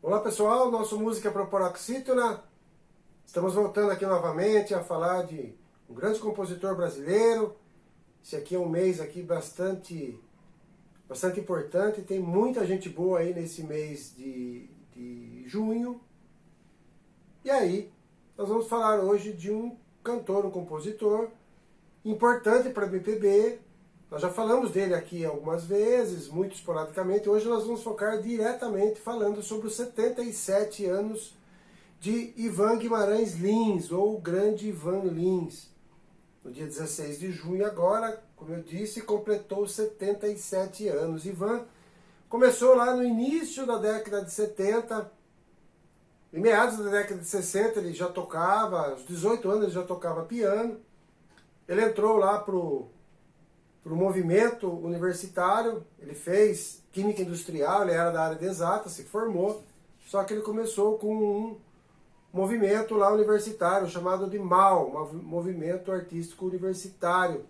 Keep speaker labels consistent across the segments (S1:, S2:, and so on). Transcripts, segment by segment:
S1: Olá pessoal, nosso Música Propoxítona. Estamos voltando aqui novamente a falar de um grande compositor brasileiro. Esse aqui é um mês aqui bastante importante, tem muita gente boa aí nesse mês de junho. E aí, nós vamos falar hoje de um cantor, um compositor importante para a MPB. Nós já falamos dele aqui algumas vezes, muito esporadicamente. Hoje nós vamos focar diretamente falando sobre os 77 anos de Ivan Guimarães Lins, ou o grande Ivan Lins. No dia 16 de junho agora, como eu disse, completou 77 anos. Ivan começou lá no início da década de 70, em meados da década de 60 ele já tocava, aos 18 anos ele já tocava piano. Ele entrou lá pro movimento universitário, ele fez química industrial, ele era da área de exatas, se formou, só que ele começou com um movimento lá universitário, chamado de MAU, Movimento Artístico Universitário,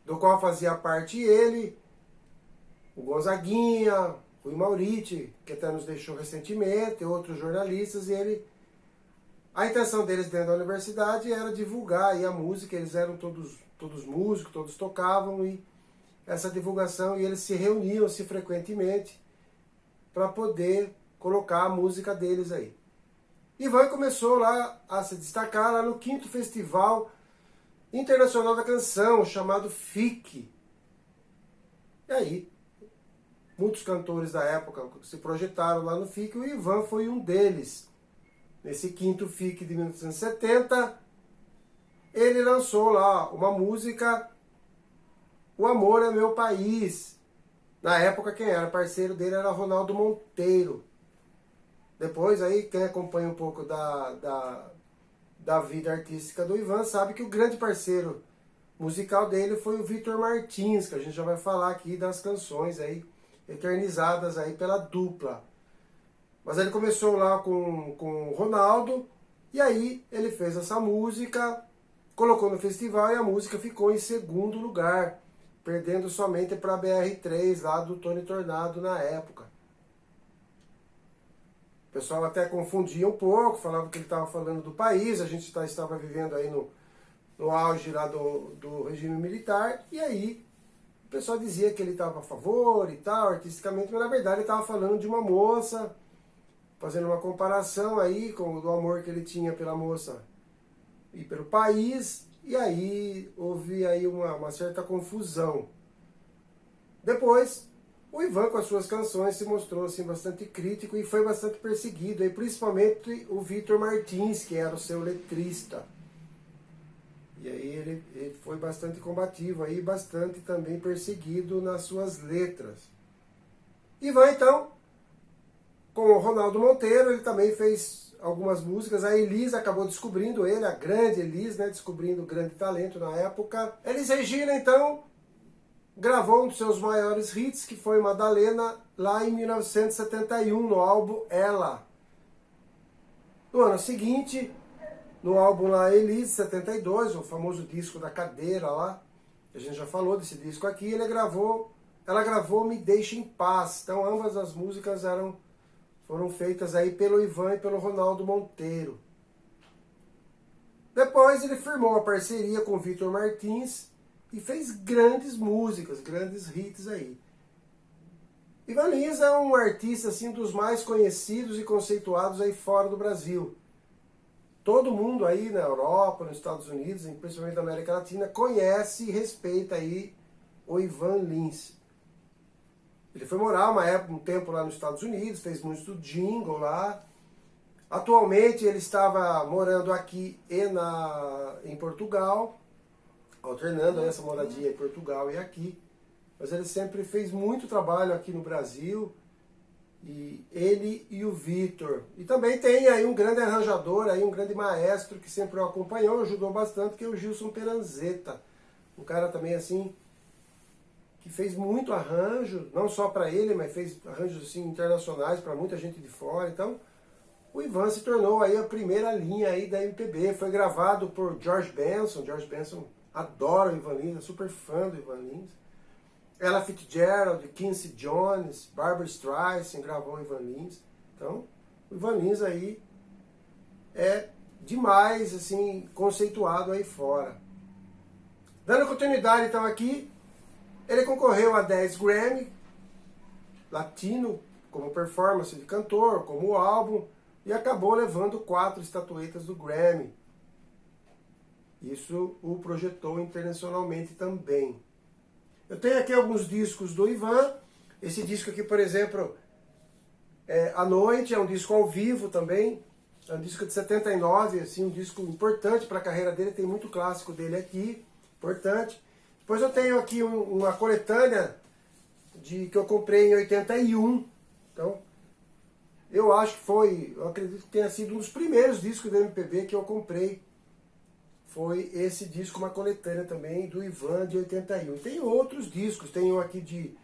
S1: do qual fazia parte ele, o Gonzaguinha, o Mauriti, que até nos deixou recentemente, outros jornalistas, e a intenção deles dentro da universidade era divulgar aí a música, eles eram todos músicos, todos tocavam, e essa divulgação, e eles se reuniam-se frequentemente para poder colocar a música deles aí. Ivan começou lá a se destacar lá no 5º Festival Internacional da Canção, chamado FIC. E aí, muitos cantores da época se projetaram lá no FIC, e o Ivan foi um deles. Nesse 5º FIC de 1970, ele lançou lá uma música, O Amor é Meu País. Na época, quem era parceiro dele era Ronaldo Monteiro. Depois, aí, quem acompanha um pouco da vida artística do Ivan sabe que o grande parceiro musical dele foi o Victor Martins, que a gente já vai falar aqui das canções aí, eternizadas aí pela dupla. Mas ele começou lá com o Ronaldo, e aí ele fez essa música, colocou no festival, e a música ficou em 2º lugar, perdendo somente para a BR-3, lá do Tony Tornado na época. O pessoal até confundia um pouco, falava que ele estava falando do país, a gente estava vivendo aí no auge lá do regime militar, e aí o pessoal dizia que ele estava a favor e tal, artisticamente, mas na verdade ele estava falando de uma moça, fazendo uma comparação aí com o amor que ele tinha pela moça e pelo país, e aí houve aí uma certa confusão. Depois, o Ivan com as suas canções se mostrou assim, bastante crítico e foi bastante perseguido, aí, principalmente o Victor Martins, que era o seu letrista. E aí ele foi bastante combativo, aí, bastante também perseguido nas suas letras. Ivan, então, com o Ronaldo Monteiro, ele também fez algumas músicas. A Elis acabou descobrindo ele, a grande Elis, né, descobrindo o grande talento na época. Elis Regina, então, gravou um dos seus maiores hits, que foi Madalena, lá em 1971, no álbum Ela. No ano seguinte, no álbum lá Elis, 72, o famoso disco da cadeira lá, a gente já falou desse disco aqui, ela gravou Me Deixe em Paz. Então ambas as músicas foram feitas aí pelo Ivan e pelo Ronaldo Monteiro. Depois ele firmou a parceria com o Victor Martins e fez grandes músicas, grandes hits aí. Ivan Lins é um artista assim, dos mais conhecidos e conceituados aí fora do Brasil. Todo mundo aí na Europa, nos Estados Unidos, principalmente na América Latina, conhece e respeita aí o Ivan Lins. Ele foi morar um tempo lá nos Estados Unidos, fez muito jingle lá. Atualmente ele estava morando aqui em Portugal, alternando essa moradia em Portugal e aqui. Mas ele sempre fez muito trabalho aqui no Brasil, e ele e o Victor. E também tem aí um grande arranjador, aí um grande maestro que sempre o acompanhou, ajudou bastante, que é o Gilson Peranzeta. Um cara também assim, que fez muito arranjo, não só para ele, mas fez arranjos assim, internacionais para muita gente de fora. Então, o Ivan se tornou aí a primeira linha aí da MPB. Foi gravado por George Benson. George Benson adora o Ivan Lins, é super fã do Ivan Lins. Ella Fitzgerald, Quincy Jones, Barbra Streisand gravou o Ivan Lins. Então, O Ivan Lins aí é demais, assim, conceituado aí fora. Dando continuidade, então, aqui, ele concorreu a 10 Grammy Latino, como performance de cantor, como álbum, e acabou levando 4 estatuetas do Grammy. Isso o projetou internacionalmente também. Eu tenho aqui alguns discos do Ivan. Esse disco aqui, por exemplo, é A Noite, é um disco ao vivo também. É um disco de 79, assim, um disco importante para a carreira dele. Tem muito clássico dele aqui, importante. Depois eu tenho aqui uma coletânea que eu comprei em 81. Então, eu acredito que tenha sido um dos primeiros discos do MPB que eu comprei. Foi esse disco, uma coletânea também, do Ivan, de 81. Tem outros discos, tem um aqui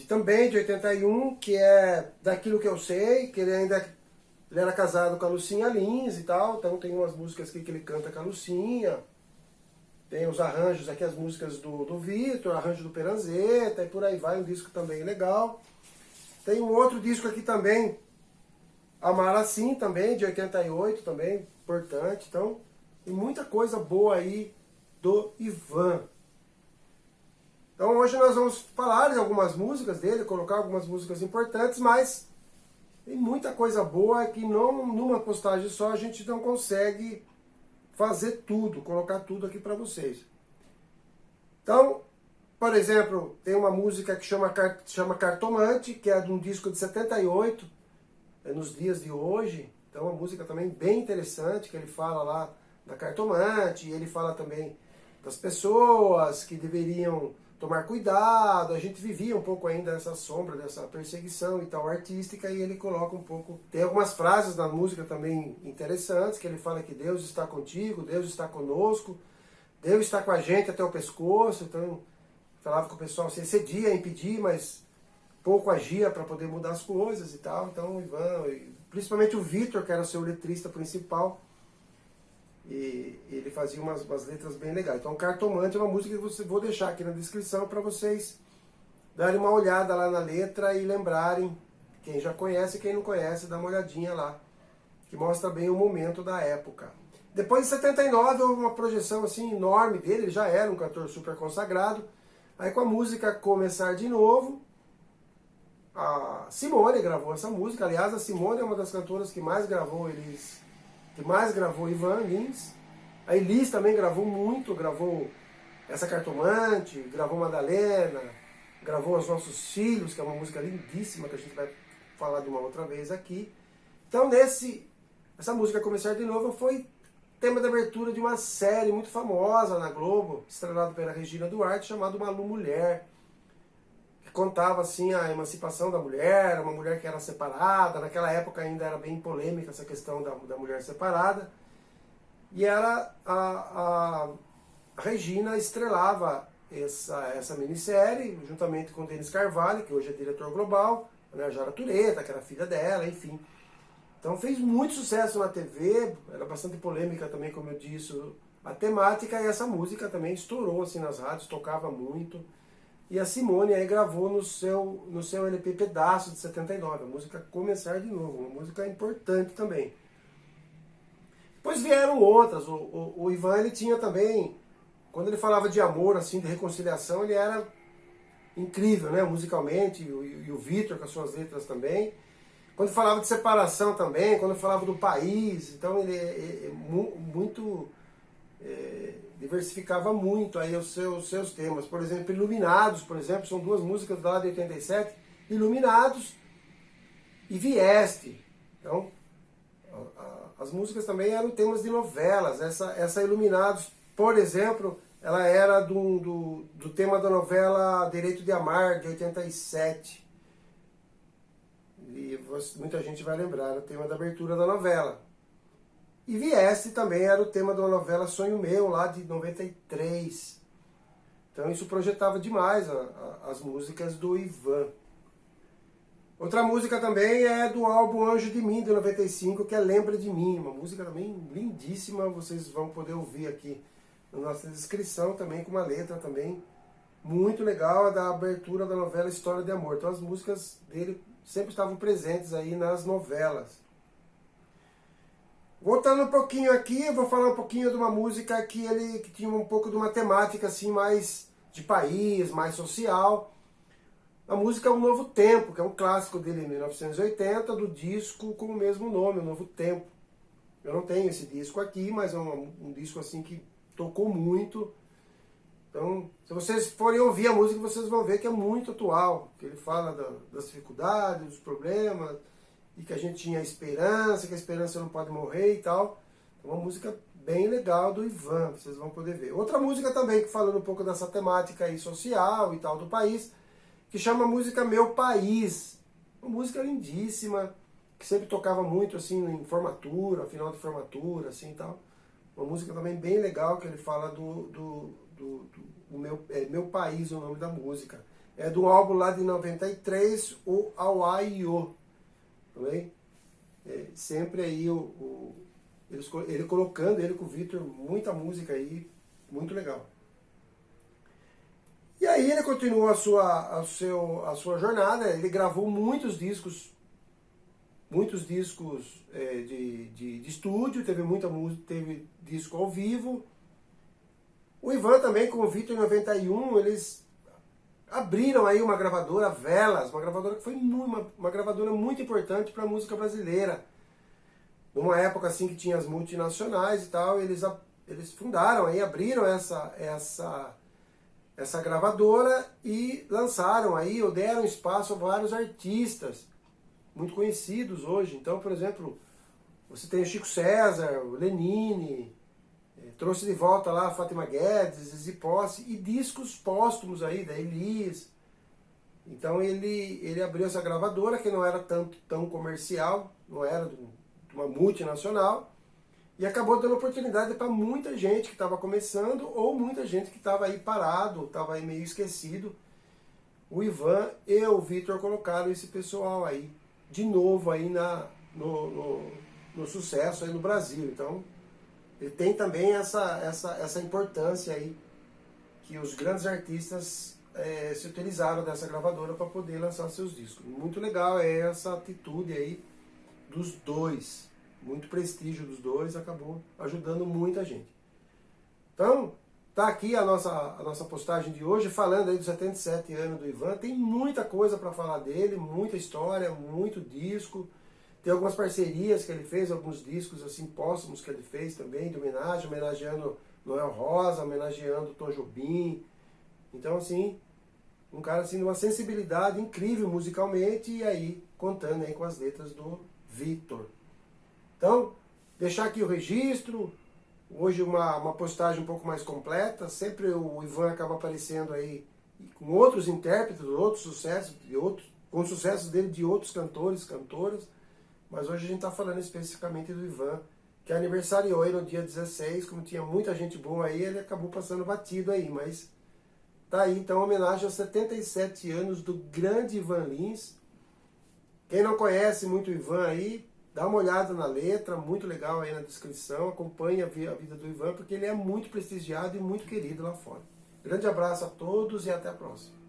S1: também de 81, que é Daquilo Que Eu Sei, que ele era casado com a Lucinha Lins e tal, então tem umas músicas aqui que ele canta com a Lucinha. Tem os arranjos aqui, as músicas do Vitor, arranjo do Peranzeta, e por aí vai, um disco também legal. Tem um outro disco aqui também, Amar Assim, também, de 88, também, importante. Então, tem muita coisa boa aí do Ivan. Então hoje nós vamos falar de algumas músicas dele, colocar algumas músicas importantes, mas tem muita coisa boa que numa postagem só a gente não consegue fazer tudo, colocar tudo aqui para vocês. Então, por exemplo, tem uma música que chama Cartomante, que é de um disco de 78, nos dias de hoje. Então, uma música também bem interessante, que ele fala lá da cartomante, e ele fala também das pessoas que deveriam tomar cuidado. A gente vivia um pouco ainda nessa sombra, dessa perseguição e tal artística, e ele coloca um pouco... Tem algumas frases na música também interessantes, que ele fala que Deus está contigo, Deus está conosco, Deus está com a gente até o pescoço. Então, falava que o pessoal se excedia a impedir, mas pouco agia para poder mudar as coisas e tal. Então, o Ivan, principalmente o Vitor, que era o seu letrista principal, e ele fazia umas letras bem legais. Então, Cartomante é uma música que vou deixar aqui na descrição para vocês darem uma olhada lá na letra e lembrarem. Quem já conhece e quem não conhece, dá uma olhadinha lá, que mostra bem o momento da época. Depois de 79 houve uma projeção assim enorme dele, ele já era um cantor super consagrado. Aí com a música Começar de Novo, a Simone gravou essa música. Aliás, a Simone é uma das cantoras que mais gravou Ivan Lins. A Elis também gravou muito, gravou essa Cartomante, gravou Madalena, gravou Os Nossos Filhos, que é uma música lindíssima que a gente vai falar de uma outra vez aqui. Então essa música Começar de Novo foi tema de abertura de uma série muito famosa na Globo, estrelada pela Regina Duarte, chamada Malu Mulher, que contava assim a emancipação da mulher, uma mulher que era separada. Naquela época ainda era bem polêmica essa questão da mulher separada, e a Regina estrelava essa minissérie, juntamente com Denis Carvalho, que hoje é diretor global, a Narjara Tureta, que era filha dela, enfim. Então fez muito sucesso na TV, era bastante polêmica também, como eu disse, a temática, e essa música também estourou assim nas rádios, tocava muito. E a Simone aí gravou no seu LP Pedaço de 79, a música Começar de Novo, uma música importante também. Depois vieram outras, o Ivan ele tinha também, quando ele falava de amor, assim, de reconciliação, ele era incrível, né, musicalmente, e o Vitor com as suas letras também. Quando falava de separação também, quando falava do país, então ele diversificava muito aí os seus temas. Por exemplo, Iluminados, por exemplo, são duas músicas lá de 87, Iluminados e Vieste. Então, as músicas também eram temas de novelas. Essa Iluminados, por exemplo, ela era do tema da novela Direito de Amar, de 87. E muita gente vai lembrar, era o tema da abertura da novela. E Vieste também era o tema da novela Sonho Meu, lá de 93. Então isso projetava demais as músicas do Ivan. Outra música também é do álbum Anjo de Mim, de 95, que é Lembra de Mim. Uma música também lindíssima, vocês vão poder ouvir aqui na nossa descrição também, com uma letra também muito legal, da abertura da novela História de Amor. Então as músicas dele sempre estavam presentes aí nas novelas. Voltando um pouquinho aqui, eu vou falar um pouquinho de uma música que tinha um pouco de uma temática assim mais de país, mais social. A música é Um Novo Tempo, que é um clássico dele em 1980, do disco com o mesmo nome, Um Novo Tempo. Eu não tenho esse disco aqui, mas é um disco assim que tocou muito. Então, se vocês forem ouvir a música, vocês vão ver que é muito atual, que ele fala das dificuldades, dos problemas, e que a gente tinha esperança, que a esperança não pode morrer e tal. É uma música bem legal do Ivan, vocês vão poder ver. Outra música também, que falando um pouco dessa temática aí social e tal do país, que chama a música Meu País. Uma música lindíssima, que sempre tocava muito assim em formatura, final de formatura, assim e tal. Uma música também bem legal, que ele fala Meu País, o nome da música. É do álbum lá de 93, o Auaio. Também. Sempre aí ele colocando, ele com o Vitor, muita música aí, muito legal. E aí ele continuou a sua jornada, ele gravou muitos discos de estúdio, teve muita música, teve disco ao vivo. O Ivan também, com o Vitor em 91, eles abriram aí uma gravadora, Velas, uma gravadora que foi uma gravadora muito importante para a música brasileira. Numa época assim que tinha as multinacionais e tal, eles fundaram aí, abriram essa gravadora e lançaram aí, ou deram espaço a vários artistas muito conhecidos hoje. Então, por exemplo, você tem o Chico César, o Lenine, trouxe de volta lá a Fátima Guedes, Zizi Posse, e discos póstumos aí, da Elis. Então ele abriu essa gravadora, que não era tão comercial, não era de uma multinacional, e acabou dando oportunidade para muita gente que estava começando, ou muita gente que estava aí parado, estava aí meio esquecido. O Ivan e o Vitor colocaram esse pessoal aí, de novo aí no sucesso aí no Brasil. Então, ele tem também essa importância aí, que os grandes artistas se utilizaram dessa gravadora para poder lançar seus discos. Muito legal essa atitude aí dos dois. Muito prestígio dos dois, acabou ajudando muita gente. Então, tá aqui a nossa postagem de hoje, falando aí dos 77 anos do Ivan. Tem muita coisa para falar dele, muita história, muito disco. Tem algumas parcerias que ele fez, alguns discos assim póstumos que ele fez também, de homenagem, homenageando Noel Rosa, homenageando Tom Jobim. Então, assim, um cara assim de uma sensibilidade incrível musicalmente, e aí contando aí com as letras do Vitor. Então, deixar aqui o registro. Hoje uma postagem um pouco mais completa. Sempre o Ivan acaba aparecendo aí com outros intérpretes, outros sucessos, com sucessos dele de outros cantores, cantoras. Mas hoje a gente está falando especificamente do Ivan, que aniversariou aí no dia 16, como tinha muita gente boa aí, ele acabou passando batido aí, mas tá aí então a homenagem aos 77 anos do grande Ivan Lins. Quem não conhece muito o Ivan aí, dá uma olhada na letra, muito legal aí na descrição, acompanhe a vida do Ivan, porque ele é muito prestigiado e muito querido lá fora. Grande abraço a todos e até a próxima.